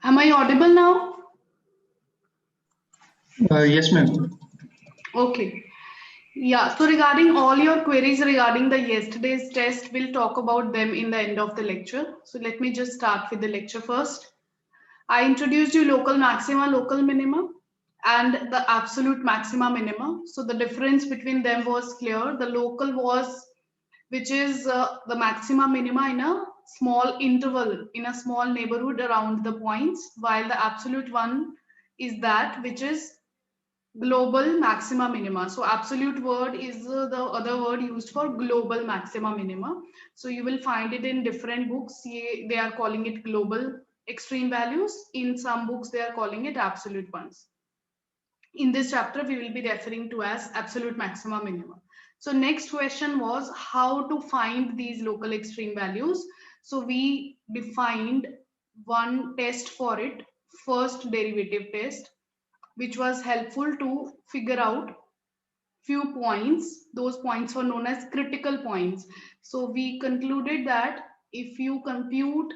Am I audible now? Yes, ma'am. Okay. Yeah, so regarding all your queries regarding the yesterday's test, we'll talk about them in the end of the lecture. So let me just start with the lecture first. I introduced you local maxima, local minima, and the absolute maxima minima. So the difference between them was clear. The local was, which is the maxima minima in a small interval, in a small neighborhood around the points, while the absolute one is that which is global maxima minima. So absolute word is the other word used for global maxima minima. So you will find it in different books. They are calling it global extreme values. In some books, they are calling it absolute ones. In this chapter, we will be referring to as absolute maxima minima. So next question was how to find these local extreme values. So we defined one test for it, first derivative test, which was helpful to figure out few points. Those points were known as critical points. So we concluded that if you compute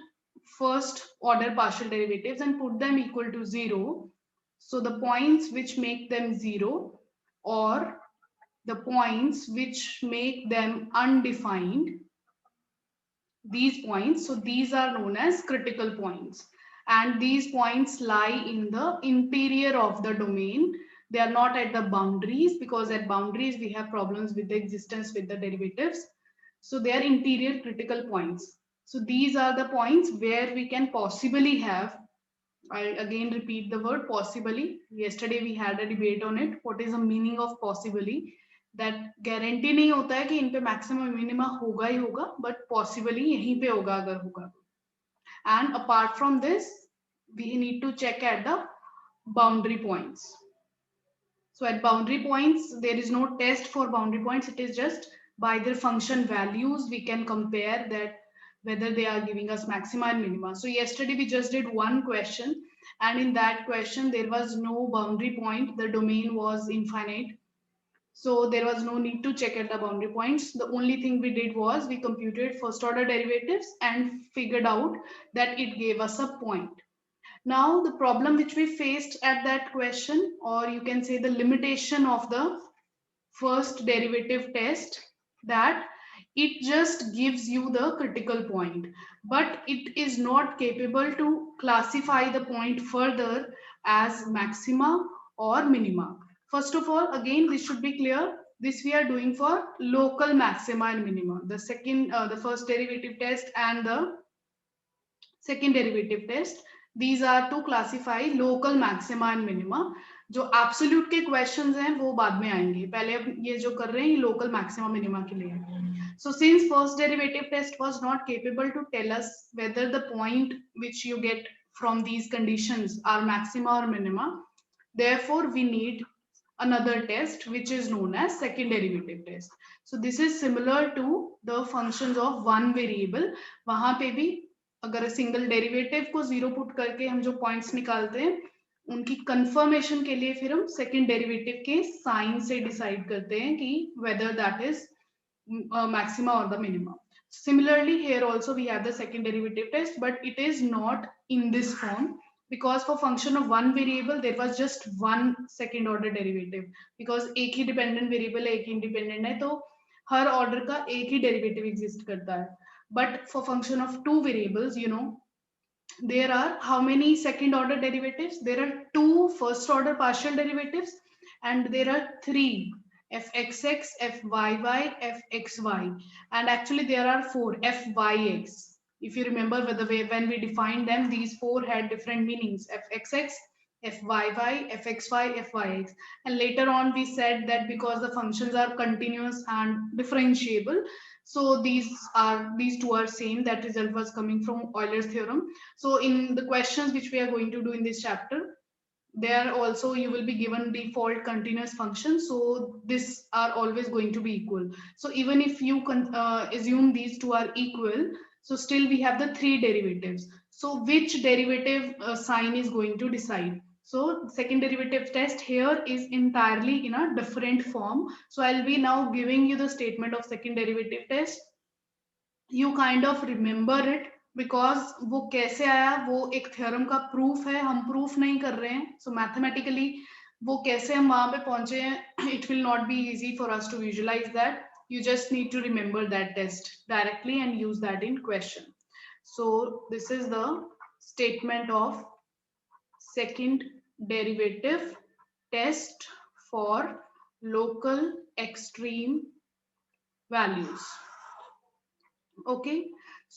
first order partial derivatives and put them equal to 0, so the points which make them 0 or the points which make them undefined, these points, so these are known as critical points, and these points lie in the interior of the domain. They are not at the boundaries, because at boundaries we have problems with the existence with the derivatives. So they are interior critical points. So these are the points where we can possibly have, I again repeat the word possibly. Yesterday we had a debate on it. What is the meaning of possibly? That guarantee नहीं होता है कि इन पे maximum minima होगा ही होगा, but possibly यहीं पे होगा अगर होगा. And apart from this, we need to check at the boundary points. So at boundary points, there is no test for boundary points. It is just by their function values, we can compare that whether they are giving us maxima and minima. So yesterday we just did one question, and in that question there was no boundary point. The domain was infinite. So there was no need to check at the boundary points. The only thing we did was we computed first order derivatives and figured out that it gave us a point. Now, the problem which we faced at that question, or you can say the limitation of the first derivative test, that it just gives you the critical point, but it is not capable to classify the point further as maxima or minima. First of all, again, this should be clear. This we are doing for local maxima and minima. The first derivative test and the second derivative test, these are to classify local maxima and minima. जो absolute के questions हैं वो बाद में आएंगे, पहले अब ये जो कर रहे हैं local maxima minima के लिए. So since first derivative test was not capable to tell us whether the point which you get from these conditions are maxima or minima, therefore we need another test which is known as second derivative test. So this is similar to the functions of one variable. वहां पे भी अगर single derivative को zero put करके हम जो points निकालते हैं, उनकी कंफर्मेशन के लिए फिर हम सेकंड डेरिवेटिव के साइन से डिसाइड करते हैं कि whether that is maxima or the minima. Similarly, here also we have the second derivative test, but it is not in this form, because for function of one variable there was just one second order derivative, because एक ही dependent variable है, एक ही independent है, तो हर order का एक ही derivative exist करता है. But for function of two variables, there are how many second order derivatives? There are two first order partial derivatives, and there are three fxx, fyy, fxy, and actually there are four fyx. If you remember when we defined them, these four had different meanings: fxx, fyy, fxy, fyx. And later on we said that because the functions are continuous and differentiable, so these two are same. That result was coming from Euler's theorem. So in the questions which we are going to do in this chapter, there also you will be given default continuous functions, so these are always going to be equal. So even if you assume these two are equal, so still we have the three derivatives. So which derivative sign is going to decide? So second derivative test here is entirely in a different form. So I'll be now giving you the statement of second derivative test. You kind of remember it because वो कैसे आया वो एक theorem का proof है, हम proof नहीं कर रहे हैं. सो मैथमेटिकली वो कैसे हम वहां पे पहुंचे हैं, it will not be easy for us to visualise that. You just need to remember that test directly and use that in question. So this is the statement of second derivative test for local extreme values. Okay,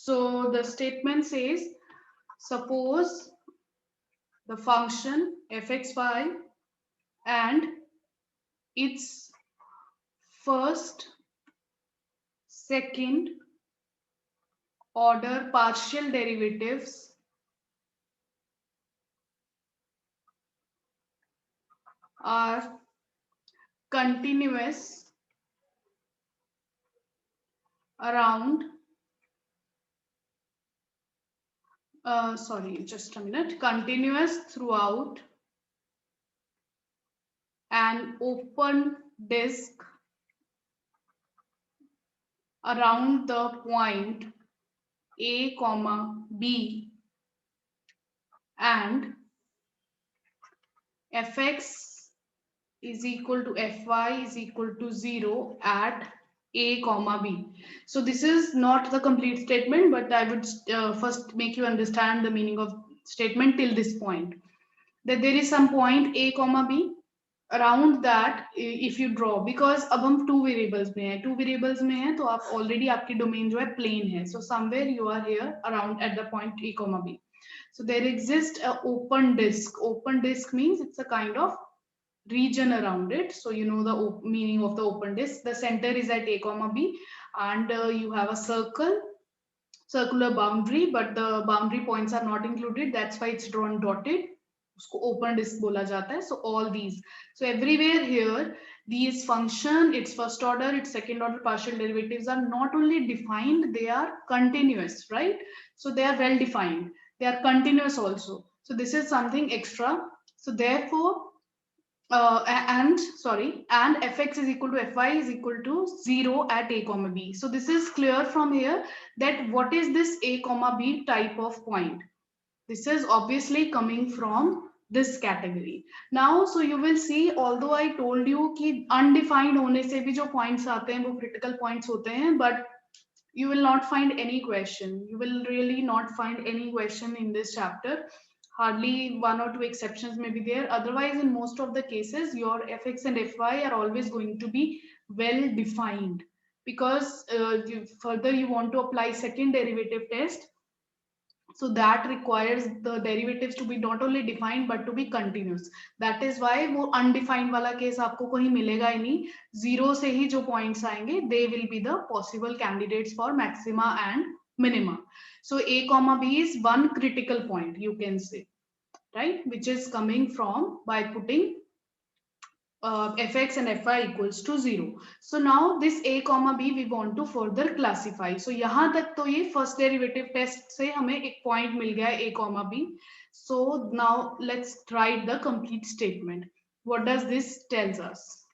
so the statement says, suppose the function fxy and its first, second order partial derivatives are continuous around just a minute, continuous throughout an open disk around the point a comma b, and fx is equal to fy is equal to 0 at a comma b. So this is not the complete statement, but I would first make you understand the meaning of statement till this point, that there is some point a comma b, around that if you draw, because अब हम two variables में हैं, two variables में हैं तो आप already आपकी domain जो है plane है, so somewhere you are here around at the point a comma b. So there exists a open disk. Open disk means it's a kind of region around it. So you know the meaning of the open disk. The center is at a comma b, and you have a circular boundary, but the boundary points are not included. That's why it's drawn dotted. उसको open disk बोला जाता है. So all these. So everywhere here, these function, its first order, its second order partial derivatives are not only defined, they are continuous, right? So they are well defined. They are continuous also. So this is something extra. So therefore, and fx is equal to fy is equal to 0 at a comma b. So this is clear from here that what is this a comma b type of point. This is obviously coming from this category. Now so you will see, although I told you कि undefined होने से भी जो points आते हैं वो critical points होते हैं, but you will not find any question. You will really not find any question in this chapter. Hardly one or two exceptions may be there. Otherwise, in most of the cases, your fx and fy are always going to be well defined, because further you want to apply second derivative test. So that requires the derivatives to be not only defined but to be continuous. That is why वो undefined वाला case आपको कहीं मिलेगा ही नहीं. Zero से ही जो points आएंगे, they will be the possible candidates for maxima and minima. So a comma b is one critical point, you can say, right, which is coming from by putting fx and fy equals to 0. So now this a comma b we want to further classify. So यहाँ तक तो ये first derivative test से हमें एक point मिल गया a comma b. So now let's write the complete statement. What does this tells us?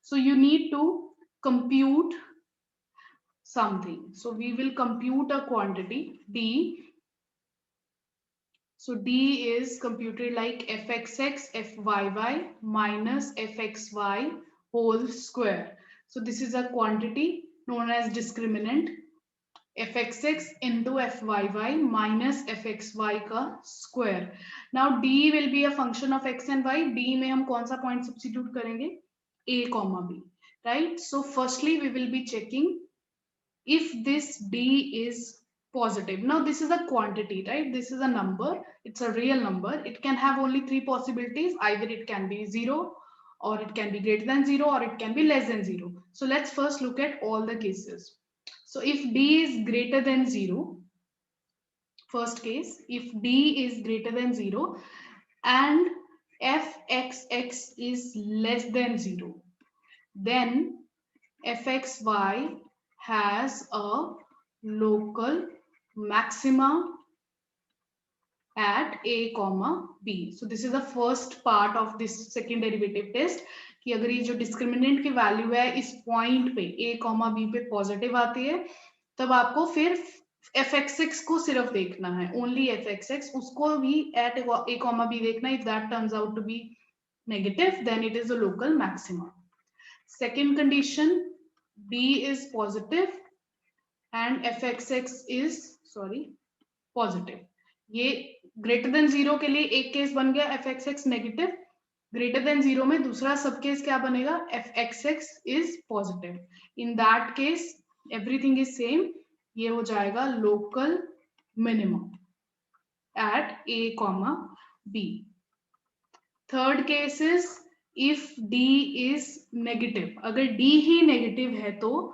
So you need to compute something. So we will compute a quantity d. So d is computed like fxx fyy minus fxy whole square. So this is a quantity known as discriminant, fxx into fyy minus fxy का square. Now d will be a function of x and y. d में हम कौन सा point substitute करेंगे? a comma b, right? So firstly we will be checking if this d is positive. Now this is a quantity, right? This is a number, it's a real number. It can have only three possibilities: either it can be 0, or it can be greater than 0, or it can be less than 0. So let's first look at all the cases. So if d is greater than 0, first case, if d is greater than 0 and fxx is less than 0, then fxy has a local maxima at a comma b. So this is the first part of this second derivative test कि अगर ये जो discriminant की value है इस point पे a comma b पे positive आती है, तब आपको फिर fx6 को सिर्फ देखना है, ओनली fx6, उसको भी at a comma b देखना. If that turns out to be negative, then it is a local maxima. Second condition, b is positive and fx6 is positive. ये greater than 0 के लिए एक केस बन गया fx6 negative, greater than 0 में दूसरा सब केस क्या बनेगा, fx6 is positive. In that case everything is same, ये हो जाएगा local minimum at a comma b. Third case is if d is negative, अगर d ही negative है तो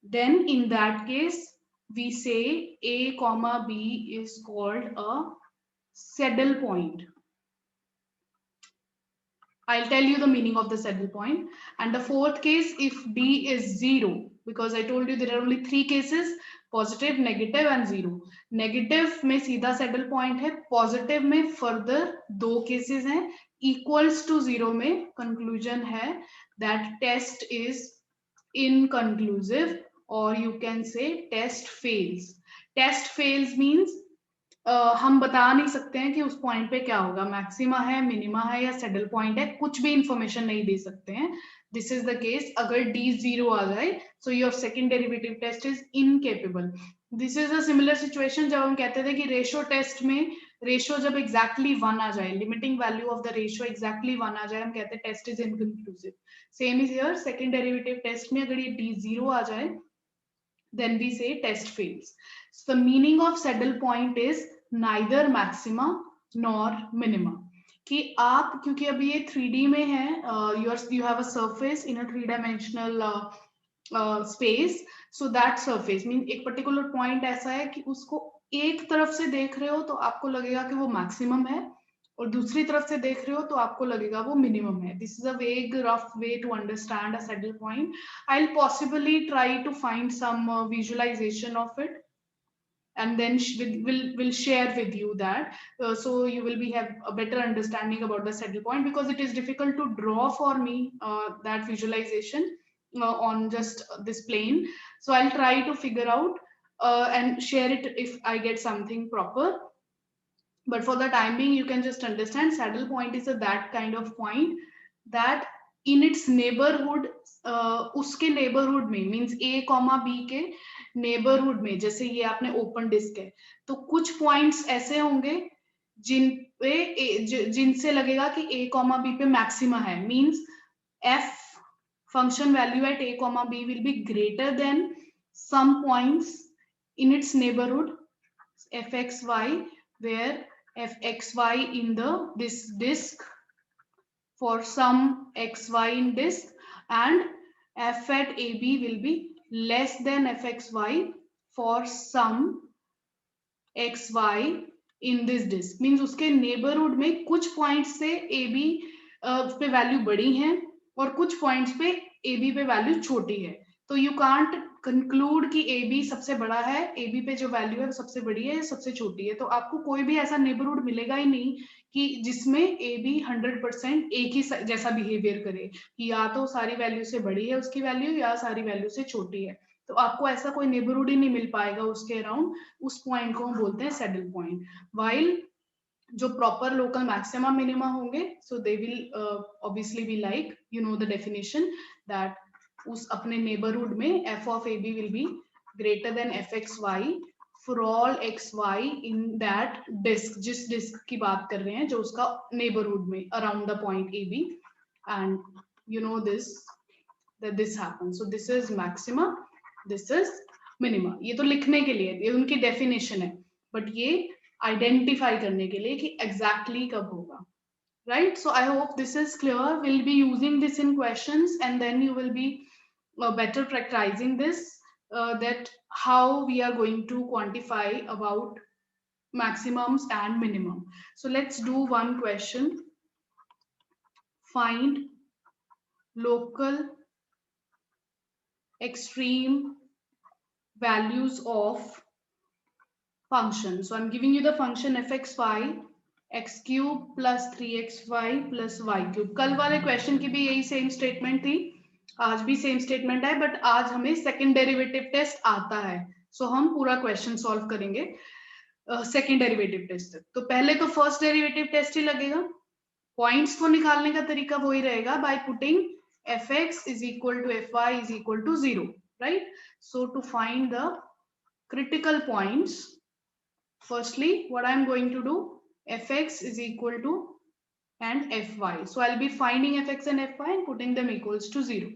then in that case we say a comma b is called a saddle point. I'll tell you the meaning of the saddle point. And the fourth case, if d is 0, because I told you there are only 3 cases, positive, negative and 0. Negative में सीधा saddle point है, positive में further 2 cases हैं, equals to 0 में conclusion है that test is inconclusive, or you can say test fails. Test fails means हम बता नहीं सकते हैं कि उस पॉइंट पे क्या होगा, मैक्सिमा है, मिनिमा है या सैडल पॉइंट है, कुछ भी इंफॉर्मेशन नहीं दे सकते हैं. दिस इज द केस अगर d 0 आ जाए, so your second derivative test is incapable. This is a similar situation जब हम कहते थे कि रेशो टेस्ट में रेशो जब एग्जैक्टली 1 आ जाए, limiting value of the ratio exactly 1 आ जाए, हम कहते हैं test is inconclusive. Same is here, second derivative test में अगर ये d 0 आ जाए, then we say test fails. So the meaning of saddle point is neither maxima nor minima. कि आप, क्योंकि अभी ये 3D में है, you have a surface in a 3-dimensional space, so that surface means एक particular point ऐसा है कि उसको एक तरफ से देख रहे हो तो आपको लगेगा कि वो maximum है, और दूसरी तरफ से देख रहे हो तो आपको लगेगा वो मिनिमम है. This is a vague rough way to understand a saddle point. I will possibly try to find some visualisation of it and then will share with you that, so you will be have a better understanding about the saddle point, because it is difficult to draw for me that visualization on just this plane. So I'll try to figure out and share it if I get something proper. But for the time being, you can just understand saddle point is a that kind of point that in its neighborhood, उसके neighborhood में means a comma b के neighborhood में, जैसे ये आपने open disk है, तो कुछ points ऐसे होंगे जिन पे जिनसे लगेगा कि a comma b पे maxima है, means f function value at a comma b will be greater than some points in its neighborhood fxy, where fxy in this disk for some xy in disk, and f at ab will be less than fxy for some xy in this disk. Means उसके neighborhood में कुछ points से ab पे value बड़ी है और कुछ points पे ab पे वैल्यू छोटी है. तो यू कांट कंक्लूड कि ab सबसे बड़ा है, ab पे जो वैल्यू है वो सबसे बड़ी है, सबसे छोटी है. तो आपको कोई भी ऐसा नेबरहुड मिलेगा ही नहीं कि जिसमें ab 100% एक ही जैसा बिहेवियर करे, कि या तो सारी वैल्यू से बड़ी है उसकी वैल्यू या सारी वैल्यू से छोटी है. तो आपको ऐसा कोई नेबरहुड ही नहीं मिल पाएगा उसके अराउंड. उस पॉइंट को हम बोलते हैं सैडल पॉइंट. वाइल जो प्रॉपर लोकल मैक्सिमा मिनिमा होंगे, so they will obviously be like, you know the definition that उस अपने नेबरहुड में f of ab will be greater than fxy for all xy in that disk, जिस disc की बात कर रहे हैं जो उसका नेबरहुड में around the point ab, and you know this that this happens. So this is maxima, this is minima. ये तो लिखने के लिए, ये उनकी डेफिनेशन है, बट ये आइडेंटिफाई करने के लिए कि एग्जैक्टली कब होगा. Right? So I hope this is clear. We'll be using this in questions, and then you will be better practicing this, that how we are going to quantify about maximums and minimum. So let's do one question. Find local extreme values of function. So I'm giving you the function fxy x cube plus 3xy plus y cube. कल वाले question की भी यही same statement थी, आज भी same statement है, but आज हमें सेकंड डेरिवेटिव टेस्ट आता है. सो हम पूरा क्वेश्चन सॉल्व करेंगे सेकेंड डेरिवेटिव टेस्ट तक। तो पहले तो फर्स्ट डेरिवेटिव टेस्ट ही लगेगा। पॉइंट्स को निकालने का तरीका वही रहेगा, by putting fx is equal to fy is equal to 0, right? So to find the critical points, firstly what I'm going to do, fx is equal to and fy. So I'll be finding fx and fy and putting them equals to 0.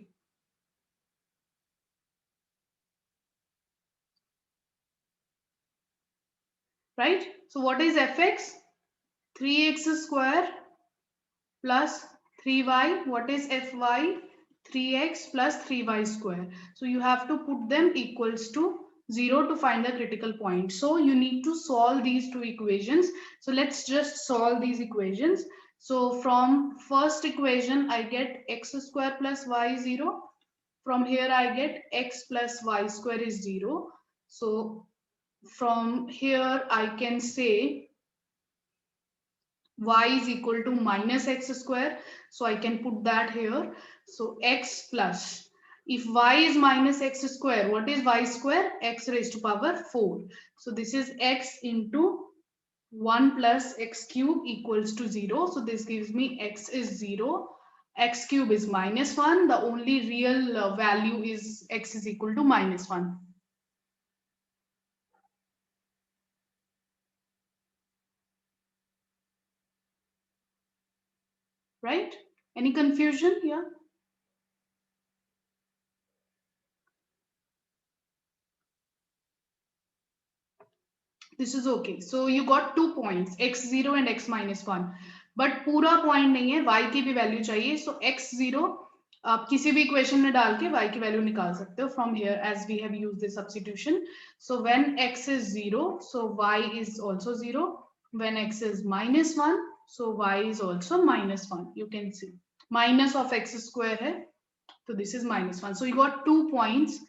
Right? So what is fx? 3x square plus 3y. What is fy? 3x plus 3y square. So you have to put them equals to 0 to find the critical point. So you need to solve these two equations. So let's just solve these equations. So from first equation, I get x square plus y 0. From here, I get x plus y square is 0. So from here, I can say y is equal to minus x square. So I can put that here. So x plus, if y is minus x square, what is y square? X raised to power 4. So this is x into 1 plus x cube equals to 0. So this gives me x is 0. X cube is minus 1. The only real value is x is equal to minus 1. Right? Any confusion here? This is okay. So you got 2 points, x0 and x minus 1. But पूरा point नहीं है, y की भी value चाहिए. So x0 आप किसी भी equation में डाल के y की value निकाल सकते हो from here, as we have used the substitution. So when x is 0, so y is also 0. When x is minus 1, so y is also minus 1. You can see minus of x square है, so this is minus 1. So you got 2 points,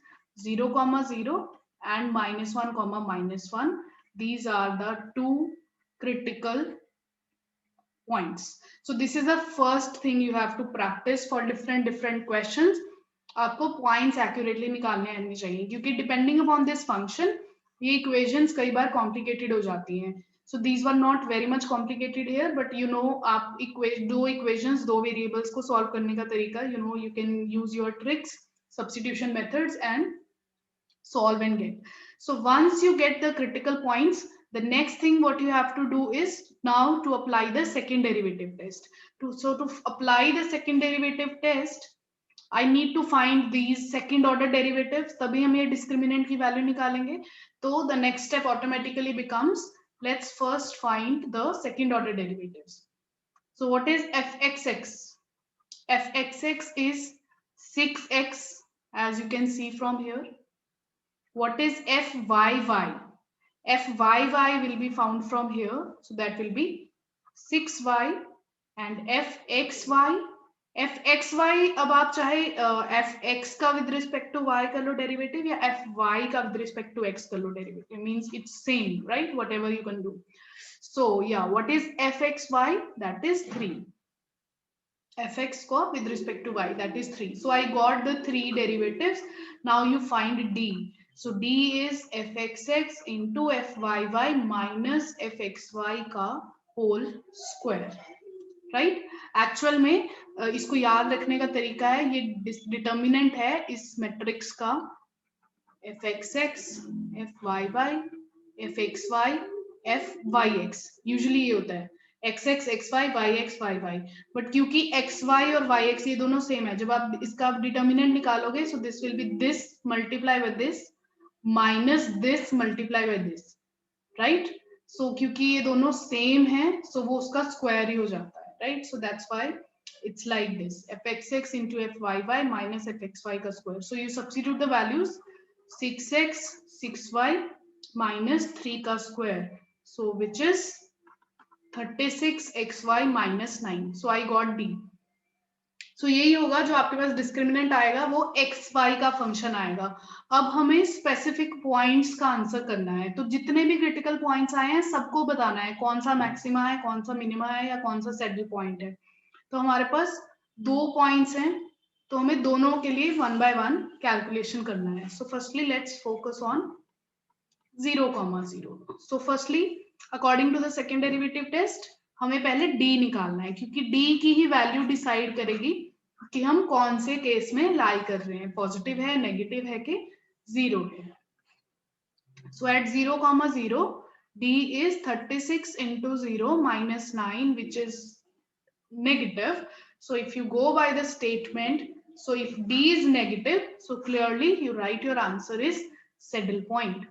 0 comma 0 and minus 1 comma minus 1. These are the two critical points. So this is the first thing you have to practice for different questions. आपको points accurately निकालने आने चाहिए, क्योंकि depending upon this function ये equations कई बार complicated हो जाती हैं. So these were not very much complicated here, but you know आप दो equations, दो variables को solve करने का तरीका, you know, you can use your tricks, substitution methods and solve and get. So once you get the critical points, the next thing what you have to do is now to apply the second derivative test. So to apply the second derivative test, I need to find these second order derivatives. तभी हम ये discriminant की value निकालेंगे. So the next step automatically becomes, let's first find the second order derivatives. So what is fxx? Fxx is 6x, as you can see from here. What is fyy? Fyy will be found from here. So that will be 6y and fxy. fxy अब आप चाहे fx का with respect to y कर लो derivative या fy का with respect to x कर लो derivative. Means it's same, right? Whatever you can do. So yeah, what is fxy? That is 3. Fx को with respect to y, that is 3. So I got the 3 derivatives. Now you find d. So d is fxx into fyy minus fxy का whole square, right? Actual में इसको याद रखने का तरीका है, ये determinant है इस matrix का fxx, fyy, fxy, fyx. Usually ये होता है xx, xy, yx, yy. But क्योंकि xy और yx ये दोनों same है, जब आप इसका determinant निकालोगे, so this will be this multiply with this minus this multiply by this, right? So क्योंकि ये दोनों same है, so वो उसका square ही हो जाता है, right? So that's why it's like this, fxx into fyy minus fxy का square. So you substitute the values, 6x, 6y minus 3 का square. So which is 36xy minus 9. So I got d. So यही होगा जो आपके पास discriminant आएगा, वो xy का function आएगा. अब हमें स्पेसिफिक पॉइंट्स का आंसर करना है. तो जितने भी क्रिटिकल पॉइंट्स आए हैं सबको बताना है कौन सा मैक्सिमा है, कौन सा मिनिमा है या कौन सा सैडल पॉइंट है. तो हमारे पास 2 पॉइंट्स हैं, तो हमें दोनों के लिए 1 by 1 कैलकुलेशन करना है. So firstly let's focus on 0,0. So firstly, according to the second derivative test, हमें पहले d निकालना है, क्योंकि d की ही वैल्यू डिसाइड करेगी कि हम कौन से केस में लाई कर रहे हैं, पॉजिटिव है, नेगेटिव है कि जीरो है. So at 0,0, d is 36 into 0 minus 9, which is negative. So if you go by the statement, so if d is negative, so clearly you write your answer is saddle point.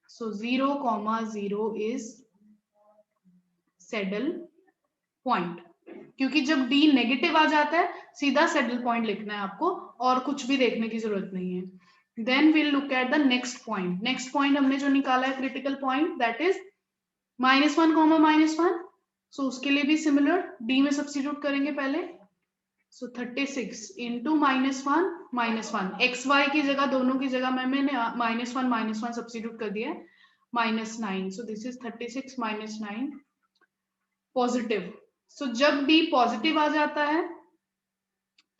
So 0,0 is saddle point. क्योंकि जब d negative आ जाता है सीधा saddle point लिखना है आपको, और कुछ भी देखने की जरूरत नहीं है. Then will look at the next point. Next point हमने जो निकाला है क्रिटिकल पॉइंट, दैट इज -1, -1. सो उसके लिए भी सिमिलर d में सब्स्टिट्यूट करेंगे पहले. सो 36 इंटू -1, -1 एक्स वाई की जगह, दोनों की जगह मैंने -1 सब्स्टिट्यूट कर दिया है, -9. So this is 36 - 9 positive. So जब d पॉजिटिव आ जाता है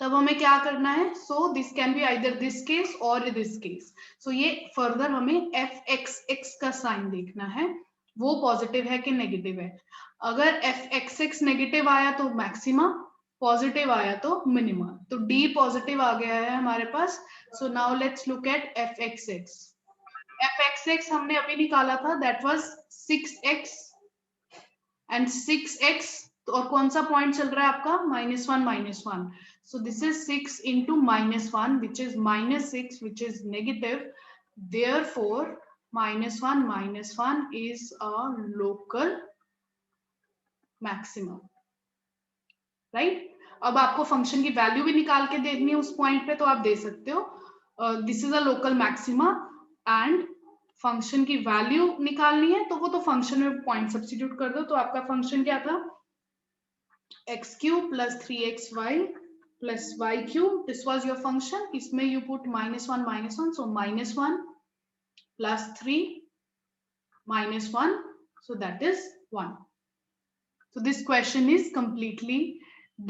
तब हमें क्या करना है, so this can be either this case और दिस केस. सो ये फर्दर हमें f(x(x) का साइन देखना है, वो पॉजिटिव है कि नेगेटिव है. अगर f(x(x) नेगेटिव आया तो मैक्सिमा, पॉजिटिव आया तो मिनिमा. तो d पॉजिटिव आ गया है हमारे पास. So now let's look at f(x(x). f(x(x) हमने अभी निकाला था, that was 6x and 6x. और कौन सा पॉइंट चल रहा है आपका, -1, -1. So this is 6 into -1, which is -6, which is negative. Therefore, -1, -1 is a local maximum. Right? अब आपको फंक्शन की वैल्यू भी निकाल के देखनी है उस पॉइंट पे, तो आप दे सकते हो. This is a local maxima and function की वैल्यू निकालनी है, तो वो तो फंक्शन में पॉइंट सब्स्टिट्यूट कर दो. तो आपका फंक्शन क्या था, x³ + 3xy plus y cube. This was your function. इसमें you put -1, -1. So -1 plus 3 minus 1. So that is 1. So this question is completely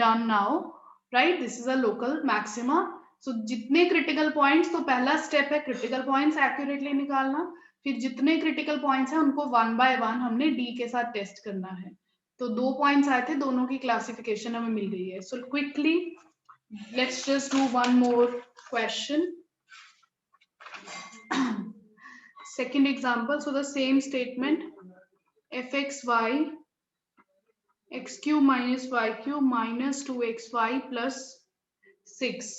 done now, right? This is a local maxima. So जितने critical points, तो पहला step है critical points accurately निकालना. फिर जितने critical points हैं उनको 1 by 1 हमने d के साथ टेस्ट करना है. तो 2 points आए थे, दोनों की क्लासिफिकेशन हमें मिल गई है. So quickly let's just do one more question. Second example, so the same statement, f(x(y) x³ minus y³ minus 2xy plus 6.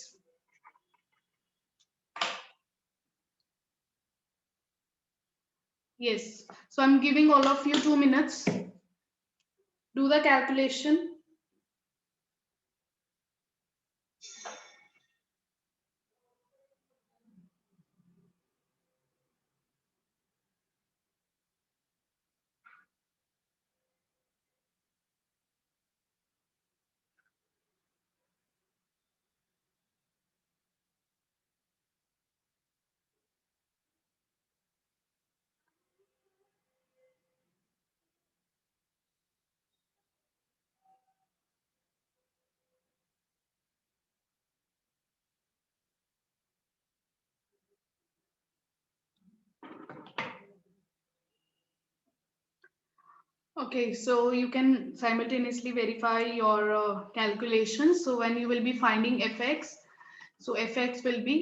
Yes, so I'm giving all of you 2 minutes. Do the calculation. Okay, so you can simultaneously verify your calculations. So when you will be finding fx, so fx will be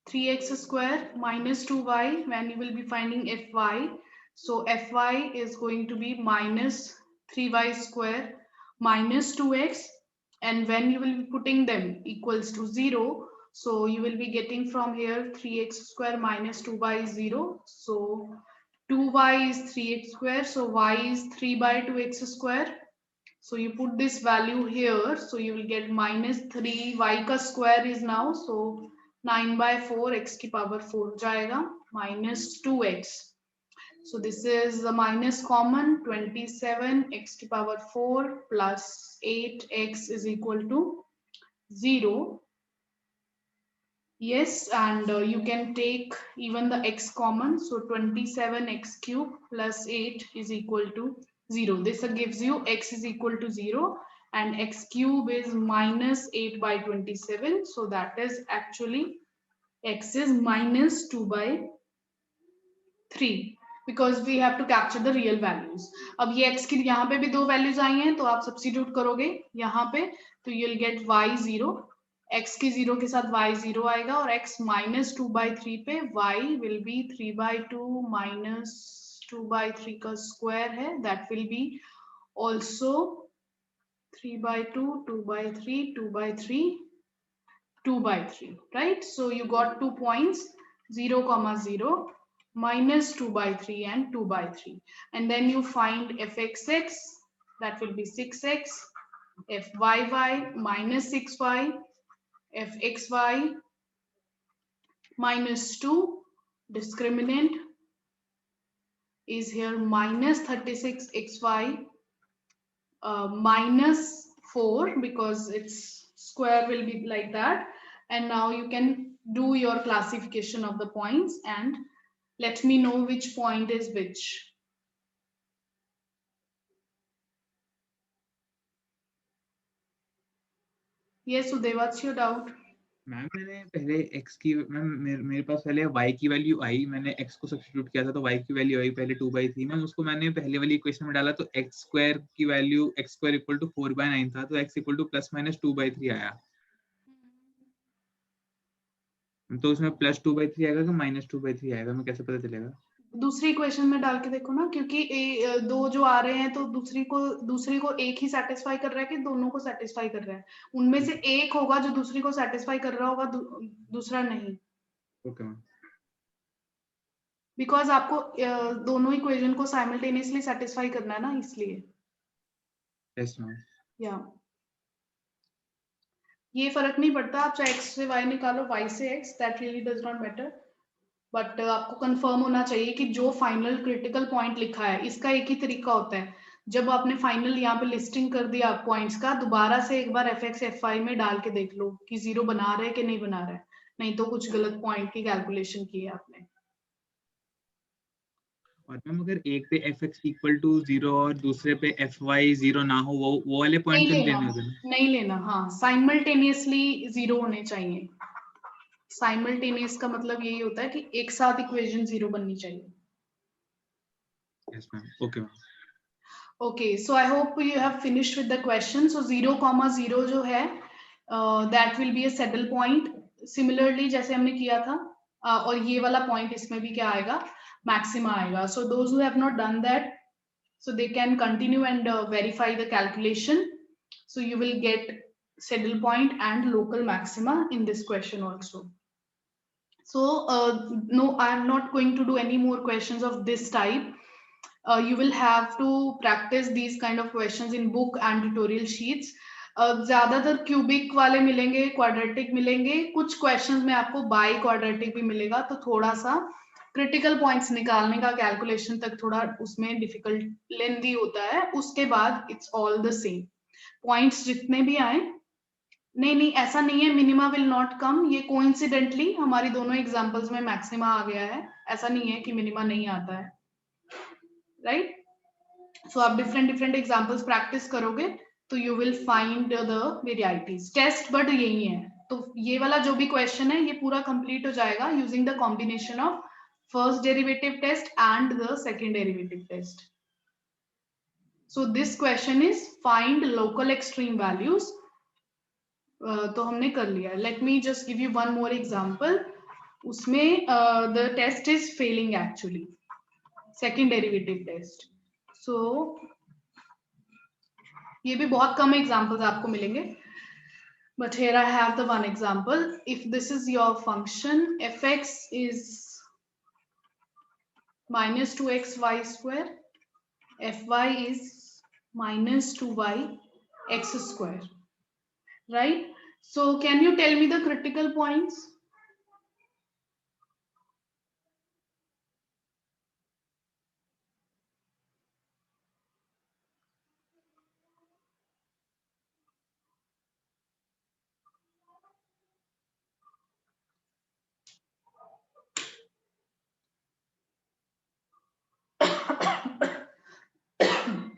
3x square minus 2y. When you will be finding fy, so fy is going to be minus 3y square minus 2x. And when you will be putting them equals to 0, so you will be getting from here 3x square minus 2y is 0. So 2y is 3x square, so y is 3 by 2x square. So you put this value here, so you will get minus 3, y ka square is now, so 9 by 4, x की power 4 जाएगा, minus 2x. So this is the minus common, 27, x की power 4 plus 8x is equal to 0. Yes, and you can take even the x common. So 27x cube plus 8 is equal to 0. This gives you x is equal to 0 and x cube is minus 8 by 27. So that is actually x is minus 2 by 3 because we have to capture the real values. अब ये x की यहाँ पे भी 2 values आई हैं तो आप substitute करोगे यहाँ पे तो you'll get y 0, x की 0 के साथ y 0 आएगा और x minus 2/3 पे y will be 3/2 minus 2/3 का स्क्वायर है, that will be also 3/2, 2/3, 2/3, 2/3, right? So you got 2 points, 0, 0, minus 2/3 and 2/3. And then you find fxx, that will be 6x, fyy minus 6y, fxy minus 2, discriminant is here minus 36xy minus 4 because its square will be like that. And now you can do your classification of the points and let me know which point is which. Yes, Uday, what's your doubt? Ma'am मैंने पहले x की ma'am मेरे पास पहले y की value आई, मैंने x को substitute किया था तो y की वैल्यू आई पहले 2/3 मैम, उसको मैंने पहले वाली इक्वेशन में डाला तो x स्क्वायर की value x square equal to 4/9 था तो x equal to plus minus 2/3 आया, तो उसमें प्लस 2/3 आएगा कि माइनस 2/3 आएगा, हमें कैसे पता चलेगा? दूसरी इक्वेशन में डाल के देखो ना, क्योंकि दो जो आ रहे हैं तो दूसरी को एक ही सेटिस्फाई कर रहा है कि दोनों को सेटिस्फाई कर रहा है, उनमें से एक होगा जो दूसरी को सेटिस्फाई कर रहा होगा, दूसरा नहीं। Okay ma'am. बिकॉज आपको दोनों इक्वेशन को साइमल्टेनियसली सेटिस्फाई करना है ना, इसलिए। Yes ma'am. या ये फर्क नहीं पड़ता, आप चाहे x से y निकालो, y से x, that really does not matter, but आपको कंफर्म होना चाहिए कि जो फाइनल क्रिटिकल पॉइंट लिखा है, इसका एक ही तरीका होता है, जब आपने फाइनल यहाँ पे लिस्टिंग कर दिया पॉइंट्स का, दोबारा से एक बार fx fy में डाल के देख लो कि 0 बना रहा है कि नहीं बना रहा है, नहीं तो कुछ गलत पॉइंट की कैलकुलेशन की है आपने। और मैम अगर एक पे fx इक्वल टू 0 और दूसरे पे fy 0 ना हो, वो वाले पॉइंट नहीं तो लेना, लेने होते ना? नहीं लेना, हाँ, साइमल्टेनियसली 0 होने चाहिए। साइमल्टेनियस का मतलब यही होता है कि एक साथ इक्वेशन 0 बननी चाहिए। Yes ma'am, okay ma'am. Okay, so I hope you have finished with the question. So 0, 0 जो है that will be a saddle point. Similarly जैसे हमने किया था और ये वाला point इसमें भी क्या आएगा, maxima आएगा. So those who have not done that, so they can continue and verify the calculation. So you will get saddle point and local maxima in this question also. So no, I am not going to do any more questions of this type. You will have to practice these kind of questions in book and tutorial sheets. ज्यादातर cubic वाले मिलेंगे, quadratic मिलेंगे, कुछ questions में आपको by quadratic भी मिलेगा, तो थोड़ा सा क्रिटिकल पॉइंट्स निकालने का कैलकुलेशन तक थोड़ा उसमें डिफिकल्ट लेंदी होता है, उसके बाद it's all the same points जितने भी आए। नहीं ऐसा नहीं है मिनिमा विल नॉट कम, ये कोइंसिडेंटली हमारी दोनों एग्जांपल्स में मैक्सिमा आ गया है, ऐसा नहीं है कि मिनिमा नहीं आता है, राइट? सो आप डिफरेंट एग्जांपल्स प्रैक्टिस करोगे तो you will find the varieties. Test but यही है, तो ये वाला जो भी क्वेश्चन है ये पूरा कंप्लीट हो जाएगा using the combination of first derivative test and the second derivative test. So this question is find local extreme values, तो हमने कर लिया। Let me just give you one more example, उसमें the test is failing actually, second derivative test. So ये भी बहुत कम examples आपको मिलेंगे, but here I have the one example. If this is your function, fx is minus 2xy square, fy is minus 2y x square, right? So can you tell me the critical points?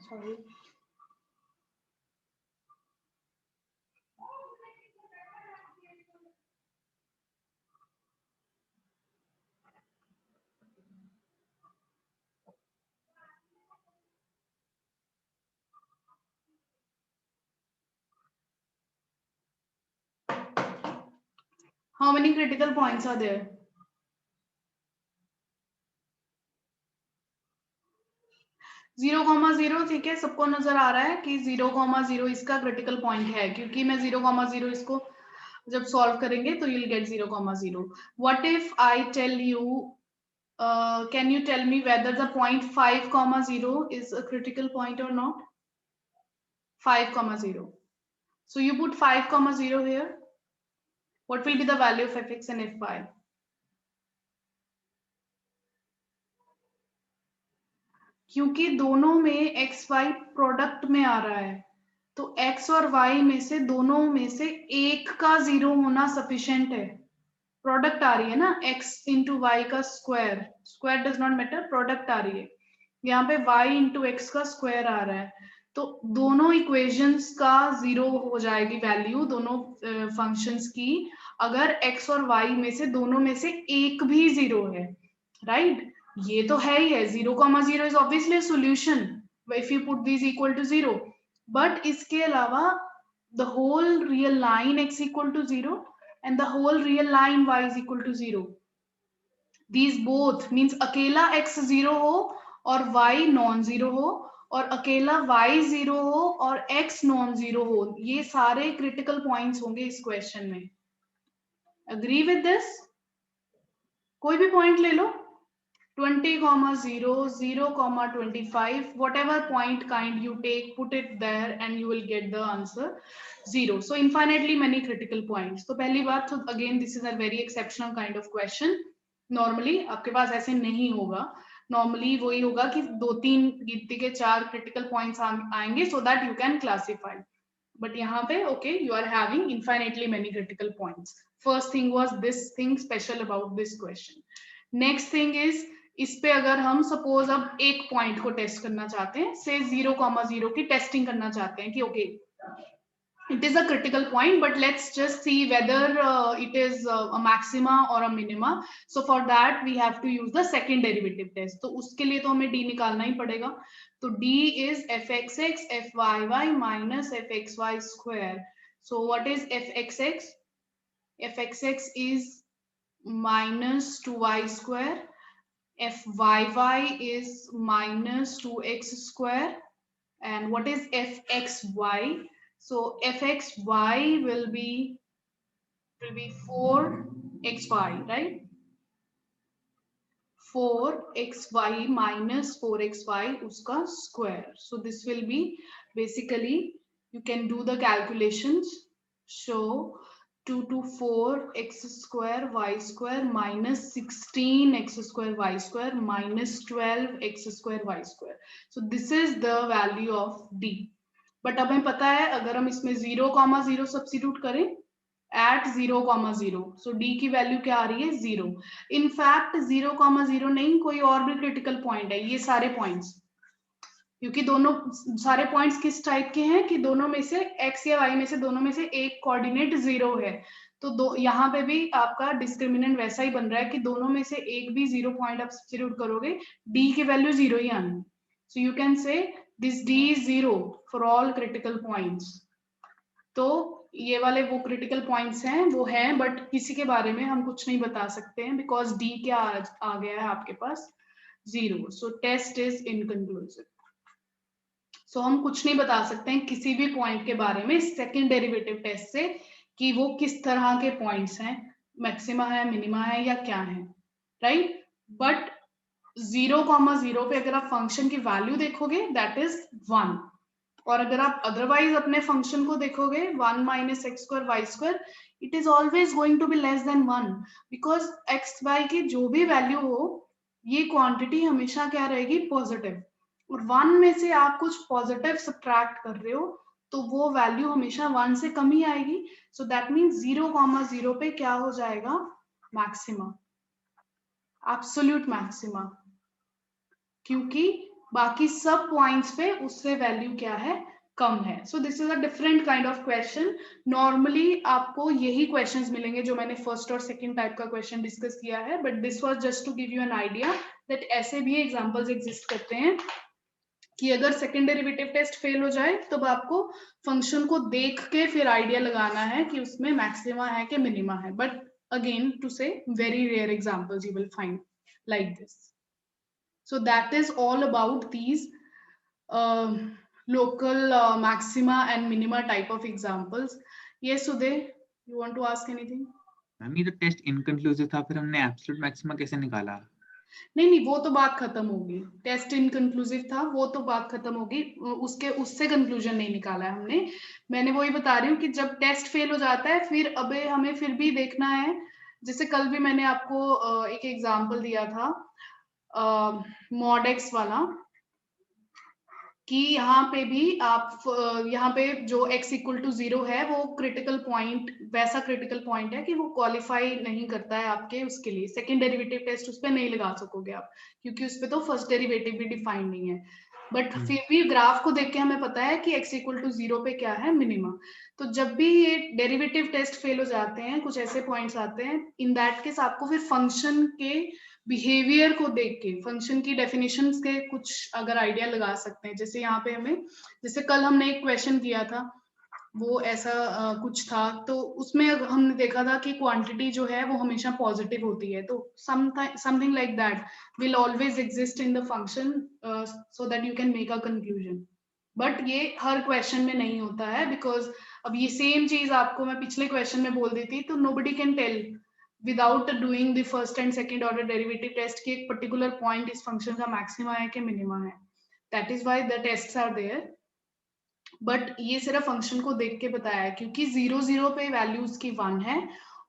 Sorry. How many critical points are there? 0,0 ठीक है, सबको नजर आ रहा है कि 0,0 इसका critical point है, क्योंकि मैं 0,0 इसको जब सॉल्व करेंगे तो you'll get 0,0. What if I tell you, can you tell me whether the point 5,0 is a critical point or not? 5,0. So you put 5,0 here. What will be the value of fx and fy? क्योंकि दोनों में x y product में आ रहा है, तो x और y में से दोनों में से एक का 0 होना सफिशिएंट है. प्रोडक्ट आ रही है ना, x इंटू वाई का square, square does not matter, product आ रही है. यहाँ पे y इंटू एक्स का स्क्वायर आ रहा है, तो दोनों इक्वेशंस का 0 हो जाएगी वैल्यू, दोनों फंक्शंस की, अगर x और y में से दोनों में से एक भी 0 है, राइट? ये तो है ही है, 0,0 is obviously solution if you put this equal to 0. But इसके अलावा the whole real line x equal to 0 and the whole real line y is equal to 0. These both means अकेला x 0 हो और y नॉन 0 हो, और अकेला y 0 हो और x नॉन 0 हो, ये सारे क्रिटिकल पॉइंट्स होंगे इस क्वेश्चन में. Agree with this? कोई भी पॉइंट ले लो, 20,0, 0,25, whatever point kind you take, put it there and you will get the answer 0. So infinitely many critical points. तो पहली बात, तो again this is a very exceptional kind of question. Normally आपके पास ऐसे नहीं होगा, normally वही होगा कि 2-3 गिनती के 4 critical points आएंगे so that you can classify. But यहाँ पे okay, you are having infinitely many critical points. First thing was this thing special about this question. Next thing is, इस पे अगर हम सपोज अब एक पॉइंट को टेस्ट करना चाहते हैं, से 0,0 की टेस्टिंग करना चाहते हैं कि okay it is a critical point, but let's just see whether it is a maxima or a minima. So for that we have to use the second derivative test. तो उसके लिए तो हमें d निकालना ही पड़ेगा. तो d is fxx fyy minus fxy square. So what is fxx? fxx is minus 2y square. fyy is minus 2x square. And what is fxy? So fxy will be 4xy, right? 4xy minus 4xy uska square. So this will be basically, you can do the calculations. So 2 to 4 x square y square minus 16 x square y square minus 12 x square y square. So this is the value of d. But अब हमें पता है, अगर हम इसमें 0,0 substitute करें eight 0,0, सो d की value क्या आ रही है? 0. इनफैक्ट 0,0 नहीं, कोई और भी क्रिटिकल पॉइंट है, ये सारे पॉइंट्स, क्योंकि दोनों सारे पॉइंट्स किस टाइप के हैं कि दोनों में से x या y में से दोनों में से एक कोऑर्डिनेट 0 है, तो दो यहाँ पे भी आपका डिस्क्रिमिनेंट वैसा ही बन रहा है कि दोनों में से एक भी 0 पॉइंट आप सब्स्टिट्यूट करोगे, d की वैल्यू 0 ही आनी. So you can say this d is 0 for all critical points. तो ये वाले वो क्रिटिकल पॉइंट्स हैं, वो हैं, बट किसी के बारे में हम कुछ नहीं बता सकते हैं बिकॉज d क्या आ गया है आपके पास? 0. सो टेस्ट इज इनकंक्लूसिव. सो हम कुछ नहीं बता सकते हैं किसी भी पॉइंट के बारे में सेकंड डेरिवेटिव टेस्ट से कि वो किस तरह के पॉइंट्स हैं, मैक्सिमा है, मिनिमा है, या क्या है, राइट? बट 0,0 पे अगर आप फंक्शन की वैल्यू देखोगे दैट इज 1, और अगर आप अदरवाइज अपने फंक्शन को देखोगे 1 minus x square y square, it is always going to be less than 1, because x y की जो भी वैल्यू हो, ये क्वांटिटी हमेशा क्या रहेगी? पॉजिटिव. और 1 में से आप कुछ पॉजिटिव सब्ट्रैक्ट कर रहे हो तो वो वैल्यू हमेशा 1 से कम ही आएगी. सो दैट मीन्स 0,0 पे क्या हो जाएगा? मैक्सिमा, एब्सोल्यूट मैक्सिमा, क्योंकि बाकी सब पॉइंट्स पे उससे वैल्यू क्या है? कम है. So this is a different kind of question. Normally आपको यही क्वेश्चंस मिलेंगे जो मैंने फर्स्ट और सेकंड टाइप का क्वेश्चन डिस्कस किया है, but this was just to give you an idea that ऐसे भी एग्जांपल्स एग्जिस्ट करते हैं कि अगर सेकंड डेरिवेटिव टेस्ट फेल हो जाए तो आपको फंक्शन को देख के फिर आइडिया लगाना है कि उसमें मैक्सिमा है कि मिनिमा है. But again to say very rare examples you will find like this. So that is all about these local maxima and minima type of examples. Yes, Uday, you want to ask anything? Ma'am ये तो test inconclusive था, फिर हमने absolute maxima कैसे निकाला? नहीं, वो तो बात खत्म होगी। टेस्ट इनकंक्लूसिव था, वो तो बात खत्म होगी, उससे कंक्लूजन नहीं निकाला है हमने। मैंने वही बता रही हूँ कि जब टेस्ट फेल हो जाता है, फिर अबे हमें फिर भी देखना है, जैसे कल भी मैंने आपको एक एग्जांपल दिया था मॉडेक्स वाला, कि यहाँ पे भी आप यहाँ पे जो x इक्वल टू 0 है, वो क्रिटिकल पॉइंट, वैसा क्रिटिकल पॉइंट है कि वो क्वालिफाई नहीं करता है आपके उसके लिए, सेकंड डेरिवेटिव टेस्ट उस पर नहीं लगा सकोगे आप, क्योंकि उस पर तो फर्स्ट डेरिवेटिव भी डिफाइन नहीं है। बट फिर भी ग्राफ को देख के हमें पता है कि x इक्वल टू 0 पे क्या है, मिनिमम। तो जब भी ये डेरिवेटिव टेस्ट फेल हो जाते हैं, कुछ ऐसे पॉइंट्स आते हैं, इन दैट केस आपको फिर फंक्शन के बिहेवियर को देख के, फंक्शन की डेफिनेशंस के कुछ अगर आइडिया लगा सकते हैं। जैसे यहाँ पे हमें, जैसे कल हमने एक क्वेश्चन किया था, वो ऐसा कुछ था, तो उसमें हमने देखा था कि क्वांटिटी जो है वो हमेशा पॉजिटिव होती है, तो something like that will always exist in the function so that you can make a conclusion. But ये हर क्वेश्चन में नहीं होता है, बिकॉज अब ये सेम चीज आपको मैं पिछले क्वेश्चन में बोल देती तो nobody can tell without doing the first and second order derivative test की एक पर्टिकुलर पॉइंट इस फंक्शन का मैक्सिमा है कि मिनिमा है। That is why the tests are there. But ये सिर्फ फंक्शन को देख के बताया है, क्योंकि 0 पे वैल्यू उसकी 1 है,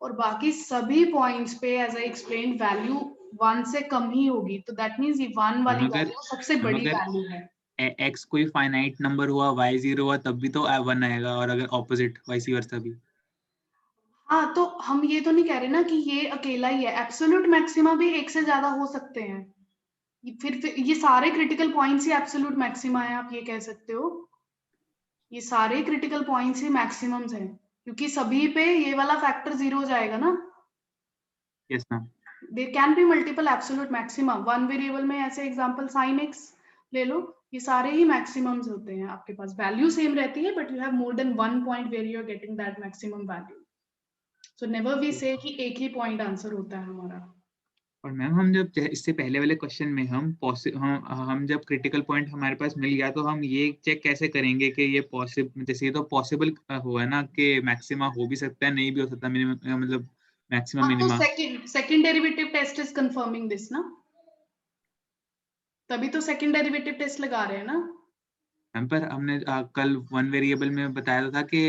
और बाकी सभी पॉइंट्स पे एज आई एक्सप्लेन वैल्यू 1 से कम ही होगी, तो दैट मींस ये 1 वाली वैल्यू सबसे बड़ी वैल्यू है। x कोई फाइनाइट नंबर हुआ, y 0 हुआ, तब भी तो 1 आएगा, और अगर ऑपोजिट वाइस वर्सा भी। हाँ, तो हम ये तो नहीं कह रहे ना कि ये अकेला ही है, एब्सोल्यूट मैक्सिमा भी एक से ज्यादा हो सकते हैं। फिर ये सारे क्रिटिकल पॉइंट्स ही एब्सोल्यूट मैक्सिमा है, आप ये कह सकते हो। ये सारे क्रिटिकल पॉइंट्स ही मैक्सिमम्स हैं, क्योंकि सभी पे ये वाला फैक्टर 0 हो जाएगा ना। Yes ma'am. There can be multiple absolute maxima. One variable में ऐसे एग्जांपल sin x ले लो, ये सारे ही मैक्सिमम्स होते हैं। आपके पास वैल्यू सेम रहती है, but you have more than one point where you are getting that maximum value. So never we say कि एक ही पॉइंट आंसर होता है हमारा। और मैम हम जब इससे पहले वाले क्वेश्चन में हम जब क्रिटिकल पॉइंट हमारे पास मिल गया, तो हम ये चेक कैसे करेंगे कि ये पॉसिबल, जैसे ये तो पॉसिबल हुआ ना कि मैक्सिमा हो भी सकता है, नहीं भी हो सकता, मिनिमम मतलब मैक्सिमम हाँ, तो minima. Second derivative test is confirming this ना, तभी तो सेकंड डेरिवेटिव टेस्ट लगा रहे हैं ना। मैम पर हमने कल वन वेरिएबल में बताया था कि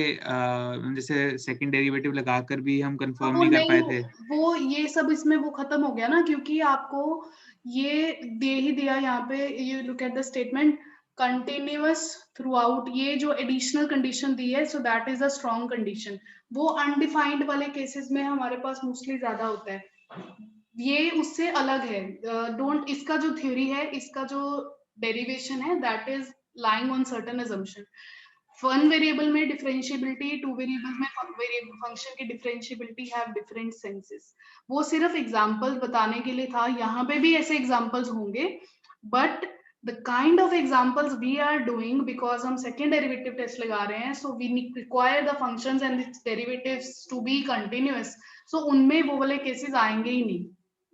जैसे सेकंड डेरिवेटिव लगाकर भी हम कंफर्म वो नहीं कर नहीं, पाए थे। वो ये सब इसमें वो खत्म हो गया ना, क्योंकि आपको ये दे ही दिया यहाँ पे। You look at the statement, continuous through out, ये जो एडिशनल कंडीशन दी है, so that is a strong condition. वो अनडिफाइंड वाले केसेस में हमारे पास मोस्टली ज्यादा होता है, ये उससे अलग है। डोंट, इसका जो थ्योरी है, इसका जो डेरिवेशन है, that is lying on certain assumption. One variable में डिफरेंशिएबिलिटी, टू वेरिएबल में फंक्शन की डिफरेंशिएबिलिटी हैव डिफरेंट सेंसेस। वो सिर्फ एग्जांपल्स बताने के लिए था, यहाँ पे भी ऐसे एग्जांपल्स होंगे, but the kind of examples we are doing, because हम second derivative test लगा रहे हैं, so we require the functions and its derivatives to be continuous, so उनमें वो वाले cases आएंगे ही नहीं,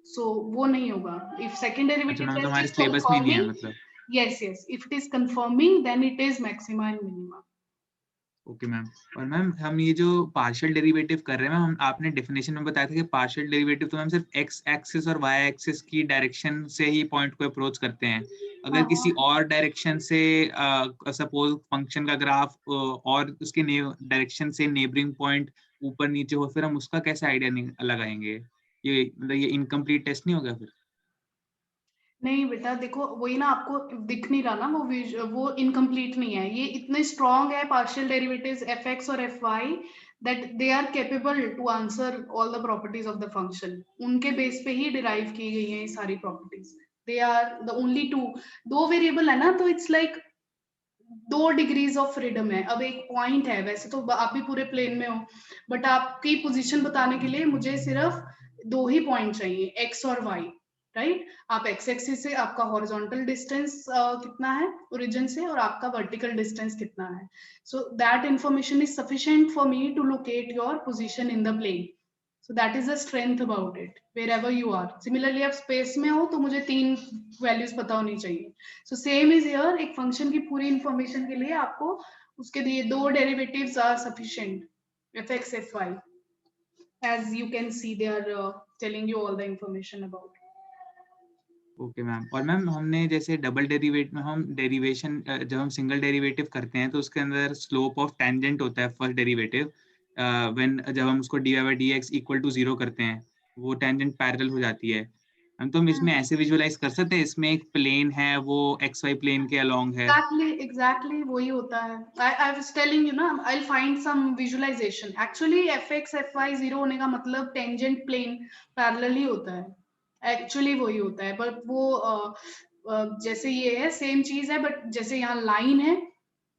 so वो नहीं होगा। if second अच्छा derivative मैम, तो test हमारे is सिलेबस में नहीं है confirming, मतलब। yes, if it is confirming, then it is maxima and minima. Okay ma'am. और मैम हम ये जो पार्शियल डेरिवेटिव कर रहे हैं मैम, आपने डेफिनेशन में बताया था कि पार्शियल डेरिवेटिव तो मैम सिर्फ एक्स एक्सिस और वाई एक्सिस की डायरेक्शन से ही पॉइंट को अप्रोच करते हैं। अगर किसी और डायरेक्शन से सपोज फंक्शन का ग्राफ और उसके डायरेक्शन से नेबरिंग पॉइंट ऊपर नीचे हो, फिर हम उसका कैसे आइडिया लगाएंगे? ये मतलब ये इनकम्प्लीट टेस्ट नहीं होगा फिर? नहीं बेटा, देखो वही ना, आपको दिख नहीं रहा ना, वो इनकम्प्लीट नहीं है। ये इतने स्ट्रॉन्ग है पार्शियल डेरिवेटिव्स एफ एक्स और F Y, that they are capable to answer all the properties of the function. उनके बेस पे ही डिराइव की गई है ये सारी properties. They are the only two. दो वेरिएबल है ना, तो it's like 2 degrees of freedom है। अब एक पॉइंट है, वैसे तो आप भी पूरे प्लेन में हो, बट आपकी पोजीशन बताने के लिए मुझे सिर्फ 2 ही पॉइंट चाहिए, एक्स और वाई, राइट। आप एक्स एक्सिस से आपका हॉरिजॉन्टल डिस्टेंस कितना है ओरिजिन से, और आपका वर्टिकल डिस्टेंस कितना है। So that information is sufficient for me to locate your position in the plane. So that is the strength about it, wherever you are. Similarly, आप space में हो तो मुझे 3 values पता होनी चाहिए. So same is here. एक function की पूरी information के लिए आपको उसके दिए 2 derivatives are sufficient. Fx, Fy. As you can see, they are telling you all the information about. Okay ma'am. और मैम हमने जैसे डबल डेरिवेट में हम डेरिवेशन जब हम सिंगल डेरिवेटिव करते हैं तो उसके अंदर स्लोप ऑफ टेंजेंट होता है फर्स्ट डेरिवेटिव. व्हेन जब हम उसको dy by dx equal to 0 करते हैं वो टेंजेंट पैरेलल हो जाती है. हम तो हम इसमें ऐसे विजुअलाइज कर सकते हैं, इसमें एक प्लेन है वो xy प्लेन के अलोंग है. Exactly वही होता है. I was telling you ना, I'll find some visualization. Actually fx fy 0 होने का मतलब tangent plane parallel ही होता है. Actually वही होता है, but वो जैसे ये है सेम चीज है, but जैसे यहाँ लाइन है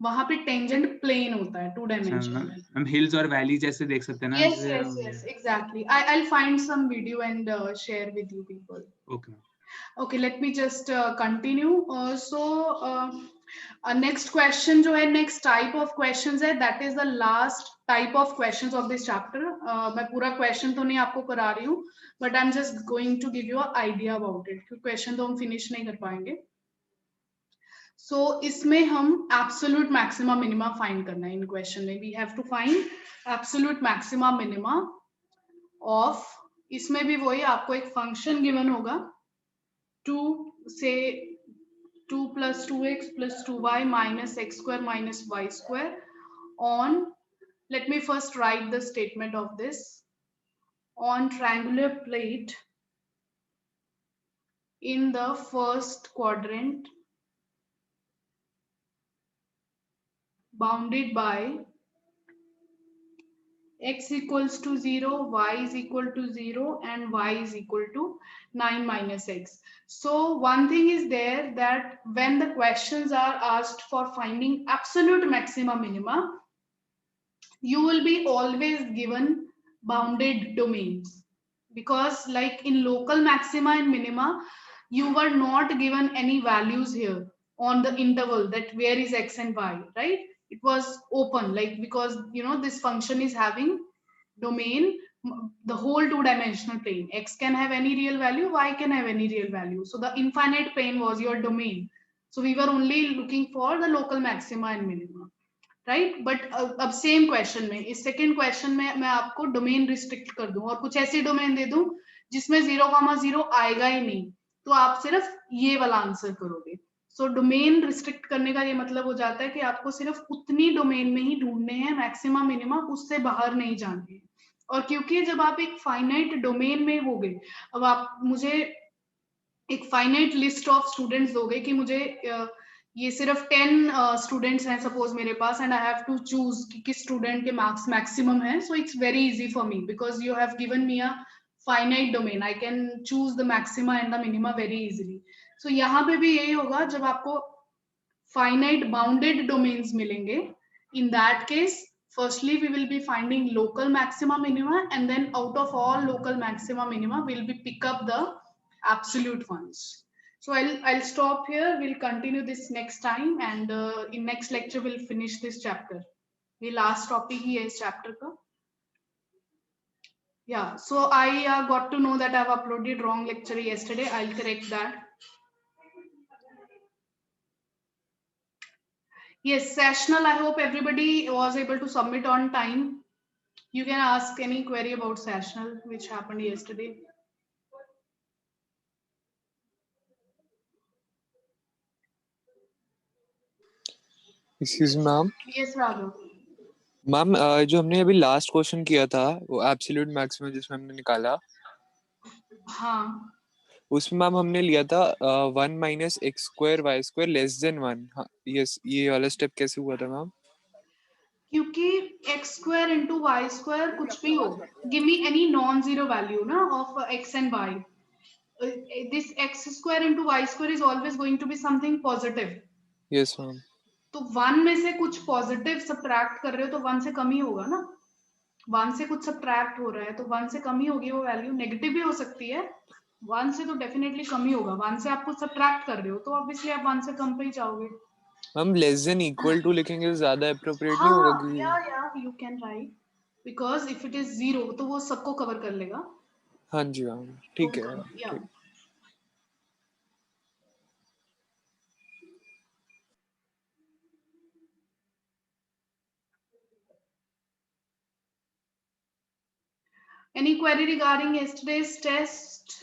वहां पे टेंजेंट प्लेन होता है 2 डायमेंशनल. हम हिल्स और वैली जैसे देख सकते हैं ना. Yes, exactly. I'll find some video and share with you people. Okay. Okay, let me just continue. Next question जो है, next type of questions है, that is the last type of questions of this chapter. मैं पूरा question तो नहीं आपको करा रही हूँ, but I'm just going to give you an idea about it. क्योंकि question तो हम finish नहीं कर पाएंगे. So इसमें हम absolute maxima minima find करना है. इन question में we have to find absolute maxima minima of, इसमें भी वही आपको एक function given होगा 2 say 2 plus 2x plus 2y minus x square minus y square on, let me first write the statement of this, on triangular plate in the first quadrant bounded by x equals to 0, y is equal to 0 and y is equal to 9 minus x. So one thing is there, that when the questions are asked for finding absolute maxima minima, you will be always given bounded domains, because like in local maxima and minima you were not given any values here on the interval that where is x and y, right? It was open, like, because you know this function is having domain, the whole 2-dimensional plane. X can have any real value, y can have any real value, so the infinite plane was your domain. So we were only looking for the local maxima and minima, right? But अब same question में, इस second question में मैं आपको domain restrict कर दूं और कुछ ऐसी डोमेन दे दूं जिसमें 0,0 आएगा ही नहीं, तो आप सिर्फ ये वाला आंसर करोगे. सो डोमेन रिस्ट्रिक्ट करने का ये मतलब हो जाता है कि आपको सिर्फ उतनी डोमेन में ही ढूंढने हैं मैक्सिमम मिनिमा, उससे बाहर नहीं जाने हैं. और क्योंकि जब आप एक फाइनाइट डोमेन में हो गए, अब आप मुझे एक फाइनाइट लिस्ट ऑफ स्टूडेंट्स दोगे कि मुझे ये सिर्फ 10 स्टूडेंट्स हैं सपोज मेरे पास, and I have to choose कि किस स्टूडेंट के मार्क्स मैक्सिमम है. So it's very easy for me because you have given me a finite domain. I can choose the maxima and the minima very easily. So यहाँ पे भी यही होगा, जब आपको फाइनाइट बाउंडेड डोमेन्स मिलेंगे, in that case firstly we will be finding local maxima minima, and then out of all local maxima minima we'll be pick up the absolute ones. So I'll stop here. We'll continue this next time, and in next lecture we'll finish this chapter. ये last topic ही है इस chapter का. Yeah, so I got to know that I've uploaded wrong lecture yesterday. I'll correct that. Yes, sessional, I hope everybody was able to submit on time. You can ask any query about sessional which happened yesterday. Excuse me, ma'am. Yes, Raghav. Ma'am जो हमने अभी last question किया था वो absolute maximum जिसमें हमने निकाला, हाँ, उसमें मैम हमने लिया था 1 minus X square Y square less than 1. Yes, ये वाला स्टेप कैसे हुआ था मैम? क्योंकि x square into y square कुछ भी हो, give me any non-zero value ना of x and y. This x square into y square is always going to be something positive. Yes ma'am. तो 1 में से कुछ पॉजिटिव सब्ट्रैक्ट कर रहे हो तो 1 से कम ही होगा ना. 1 से कुछ सब्ट्रैक्ट हो रहा है तो 1 से कम ही होगी वो वैल्यू. नेगेटिव भी हो सकती है, 1 से तो डेफिनेटली कम ही होगा. 1 से आप कुछ सब्ट्रैक्ट कर रहे हो तो ऑब्वियसली आप 1 से कम पे ही जाओगे. Ma'am less than equal to लिखेंगे तो ज्यादा एप्रोप्रिएट नहीं होगा? हाँ, yeah you can write. because if it is 0 तो वो सबको cover कर लेगा. हाँ जी मैम, ठीक है. Yeah. ठीक. Any query regarding yesterday's test?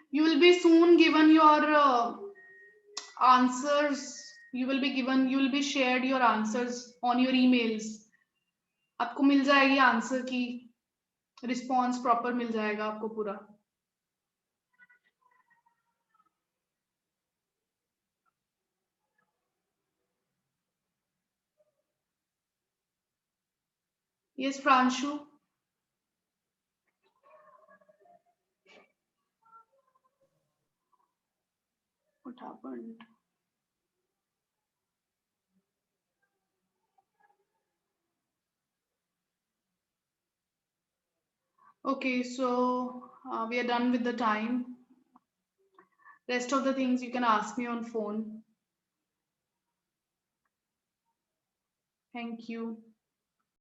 You will be soon given your answers. You will be shared your answers on your emails. आपको मिल जाएगी आंसर की रिस्पॉन्स प्रॉपर मिल जाएगा आपको पूरा. Yes, Pranshu. What happened? Okay, so we are done with the time. Rest of the things you can ask me on phone. Thank you.